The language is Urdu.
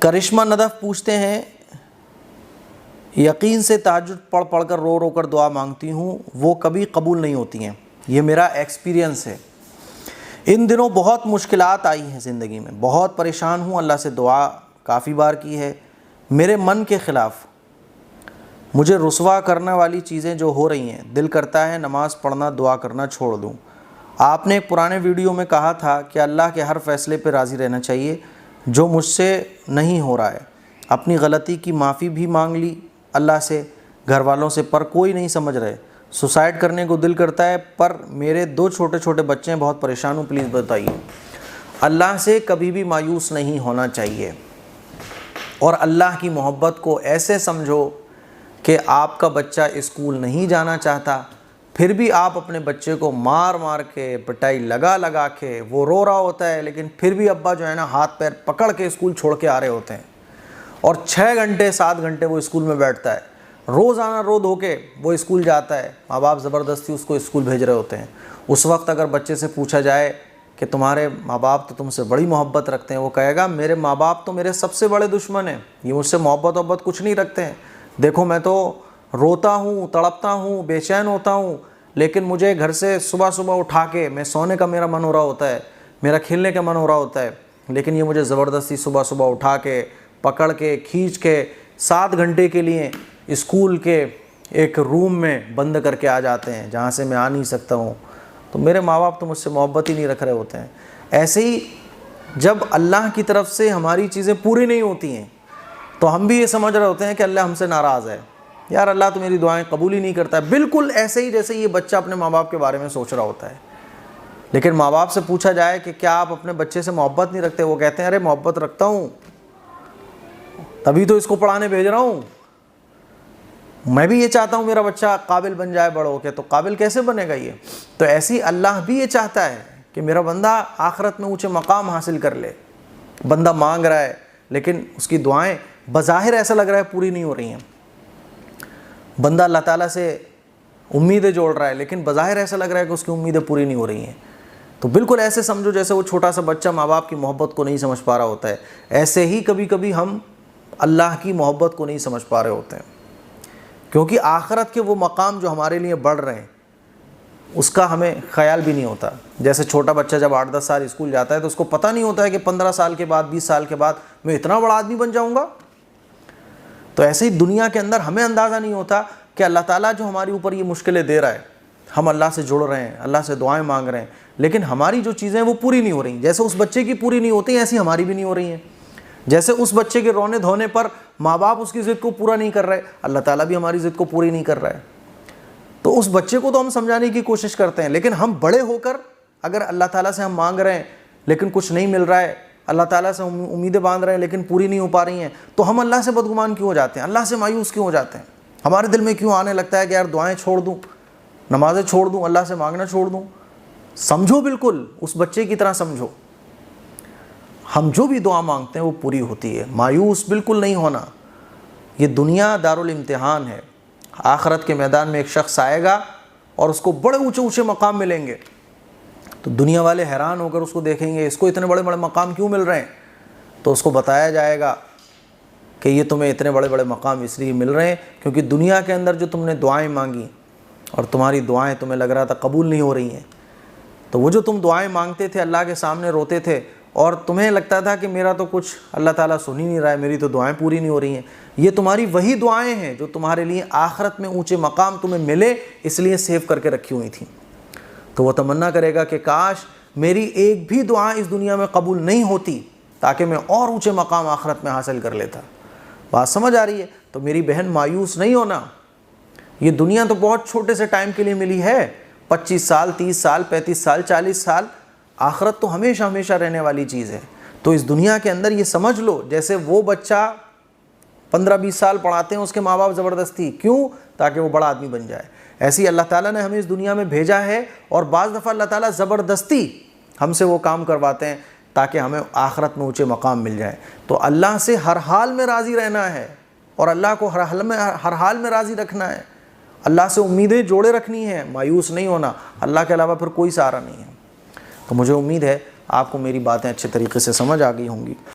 کرشمہ ندف پوچھتے ہیں، یقین سے تہجد پڑھ پڑھ کر رو رو کر دعا مانگتی ہوں، وہ کبھی قبول نہیں ہوتی ہیں، یہ میرا ایکسپیرینس ہے۔ ان دنوں بہت مشکلات آئی ہیں زندگی میں، بہت پریشان ہوں، اللہ سے دعا کافی بار کی ہے، میرے من کے خلاف مجھے رسوا کرنے والی چیزیں جو ہو رہی ہیں، دل کرتا ہے نماز پڑھنا دعا کرنا چھوڑ دوں۔ آپ نے ایک پرانے ویڈیو میں کہا تھا کہ اللہ کے ہر فیصلے پہ راضی رہنا چاہیے، جو مجھ سے نہیں ہو رہا ہے۔ اپنی غلطی کی معافی بھی مانگ لی اللہ سے، گھر والوں سے، پر کوئی نہیں سمجھ رہے۔ سوسائڈ کرنے کو دل کرتا ہے، پر میرے 2 چھوٹے چھوٹے بچے ہیں، بہت پریشان ہوں، پلیز بتائیے۔ اللہ سے کبھی بھی مایوس نہیں ہونا چاہیے، اور اللہ کی محبت کو ایسے سمجھو کہ آپ کا بچہ اسکول نہیں جانا چاہتا، پھر بھی آپ اپنے بچے کو مار مار کے، پٹائی لگا لگا کے، وہ رو رہا ہوتا ہے لیکن پھر بھی ابا جو ہے نا ہاتھ پیر پکڑ کے اسکول چھوڑ کے آ رہے ہوتے ہیں، اور 6 گھنٹے 7 گھنٹے وہ اسکول میں بیٹھتا ہے، روزانہ رو دھو کے وہ اسکول جاتا ہے، ماں باپ زبردستی اس کو اسکول بھیج رہے ہوتے ہیں۔ اس وقت اگر بچے سے پوچھا جائے کہ تمہارے ماں باپ تو تم سے بڑی محبت رکھتے ہیں، وہ کہے گا میرے ماں باپ تو میرے سب سے بڑے دشمن ہیں، یہ مجھ سے محبت کچھ نہیں رکھتے ہیں، دیکھو میں تو روتا ہوں، تڑپتا ہوں، بے چین ہوتا ہوں، لیکن مجھے گھر سے صبح صبح اٹھا کے، میں سونے کا میرا من ہو رہا ہوتا ہے، میرا کھیلنے کا من ہو رہا ہوتا ہے، لیکن یہ مجھے زبردستی صبح صبح اٹھا کے، پکڑ کے، کھینچ کے 7 گھنٹے کے لیے اسکول کے ایک روم میں بند کر کے آ جاتے ہیں جہاں سے میں آ نہیں سکتا ہوں۔ تو میرے ماں باپ تو مجھ سے محبت ہی نہیں رکھ رہے ہوتے ہیں۔ ایسے ہی جب اللہ کی طرف سے ہماری چیزیں پوری نہیں ہوتی ہیں تو ہم بھی یہ سمجھ رہے ہوتے ہیں کہ اللہ ہم سے ناراض ہے، یار اللہ تو میری دعائیں قبول ہی نہیں کرتا ہے، بالکل ایسے ہی جیسے یہ بچہ اپنے ماں باپ کے بارے میں سوچ رہا ہوتا ہے۔ لیکن ماں باپ سے پوچھا جائے کہ کیا آپ اپنے بچے سے محبت نہیں رکھتے، وہ کہتے ہیں ارے محبت رکھتا ہوں، تبھی تو اس کو پڑھانے بھیج رہا ہوں، میں بھی یہ چاہتا ہوں میرا بچہ قابل بن جائے بڑھ ہو کے، تو قابل کیسے بنے گا یہ؟ تو ایسی اللہ بھی یہ چاہتا ہے کہ میرا بندہ آخرت میں اونچے مقام حاصل کر لے۔ بندہ مانگ رہا ہے لیکن اس کی دعائیں بظاہر ایسا لگ رہا ہے پوری نہیں ہو رہی ہیں، بندہ اللہ تعالیٰ سے امیدیں جوڑ رہا ہے لیکن بظاہر ایسا لگ رہا ہے کہ اس کی امیدیں پوری نہیں ہو رہی ہیں، تو بالکل ایسے سمجھو جیسے وہ چھوٹا سا بچہ ماں باپ کی محبت کو نہیں سمجھ پا رہا ہوتا ہے، ایسے ہی کبھی کبھی ہم اللہ کی محبت کو نہیں سمجھ پا رہے ہوتے ہیں، کیونکہ آخرت کے وہ مقام جو ہمارے لیے بڑھ رہے ہیں اس کا ہمیں خیال بھی نہیں ہوتا۔ جیسے چھوٹا بچہ جب 8-10 سال اسکول جاتا ہے تو اس کو پتہ نہیں ہوتا ہے کہ 15 سال کے بعد 20 سال کے بعد میں اتنا بڑا آدمی بن جاؤں گا۔ تو ایسے ہی دنیا کے اندر ہمیں اندازہ نہیں ہوتا کہ اللہ تعالیٰ جو ہمارے اوپر یہ مشکلیں دے رہا ہے، ہم اللہ سے جڑ رہے ہیں، اللہ سے دعائیں مانگ رہے ہیں، لیکن ہماری جو چیزیں وہ پوری نہیں ہو رہی، جیسے اس بچے کی پوری نہیں ہوتی ایسی ہماری بھی نہیں ہو رہی ہیں۔ جیسے اس بچے کے رونے دھونے پر ماں باپ اس کی ضد کو پورا نہیں کر رہے، اللہ تعالیٰ بھی ہماری ضد کو پوری نہیں کر رہا ہے۔ تو اس بچے کو تو ہم سمجھانے کی کوشش کرتے ہیں، لیکن ہم بڑے ہو کر اگر اللہ تعالیٰ سے ہم مانگ رہے ہیں لیکن کچھ نہیں مل رہا ہے، اللہ تعالیٰ سے ہم امیدیں باندھ رہے ہیں لیکن پوری نہیں ہو پا رہی ہیں، تو ہم اللہ سے بدگمان کیوں ہو جاتے ہیں، اللہ سے مایوس کیوں ہو جاتے ہیں؟ ہمارے دل میں کیوں آنے لگتا ہے کہ یار دعائیں چھوڑ دوں، نمازیں چھوڑ دوں، اللہ سے مانگنا چھوڑ دوں؟ سمجھو، بالکل اس بچے کی طرح سمجھو، ہم جو بھی دعا مانگتے ہیں وہ پوری ہوتی ہے، مایوس بالکل نہیں ہونا۔ یہ دنیا دارالامتحان ہے، آخرت کے میدان میں ایک شخص آئے گا اور اس کو بڑے اونچے اونچے مقام ملیں گے، تو دنیا والے حیران ہو کر اس کو دیکھیں گے، اس کو اتنے بڑے بڑے مقام کیوں مل رہے ہیں؟ تو اس کو بتایا جائے گا کہ یہ تمہیں اتنے بڑے بڑے مقام اس لیے مل رہے ہیں کیونکہ دنیا کے اندر جو تم نے دعائیں مانگی اور تمہاری دعائیں تمہیں لگ رہا تھا قبول نہیں ہو رہی ہیں، تو وہ جو تم دعائیں مانگتے تھے، اللہ کے سامنے روتے تھے اور تمہیں لگتا تھا کہ میرا تو کچھ اللہ تعالیٰ سن ہی نہیں رہا ہے، میری تو دعائیں پوری نہیں ہو رہی ہیں، یہ تمہاری وہی دعائیں ہیں جو تمہارے لیے آخرت میں اونچے مقام تمہیں ملے اس لیے سیو کر کے رکھی ہوئی تھیں۔ تو وہ تمنا کرے گا کہ کاش میری ایک بھی دعا اس دنیا میں قبول نہیں ہوتی تاکہ میں اور اونچے مقام آخرت میں حاصل کر لیتا۔ بات سمجھ آ رہی ہے؟ تو میری بہن مایوس نہیں ہونا، یہ دنیا تو بہت چھوٹے سے ٹائم کے لیے ملی ہے، 25 سال 30 سال 35 سال 40 سال، آخرت تو ہمیشہ ہمیشہ رہنے والی چیز ہے۔ تو اس دنیا کے اندر یہ سمجھ لو جیسے وہ بچہ 15-20 سال پڑھاتے ہیں اس کے ماں باپ زبردستی، کیوں؟ تاکہ وہ بڑا آدمی بن جائے۔ ایسے ہی اللہ تعالیٰ نے ہمیں اس دنیا میں بھیجا ہے اور بعض دفعہ اللہ تعالیٰ زبردستی ہم سے وہ کام کرواتے ہیں تاکہ ہمیں آخرت میں اونچے مقام مل جائے۔ تو اللہ سے ہر حال میں راضی رہنا ہے اور اللہ کو ہر حال میں راضی رکھنا ہے، اللہ سے امیدیں جوڑے رکھنی ہیں، مایوس نہیں ہونا، اللہ کے علاوہ پھر کوئی سہارا نہیں ہے۔ تو مجھے امید ہے آپ کو میری باتیں اچھے طریقے سے سمجھ آ گئی ہوں گی۔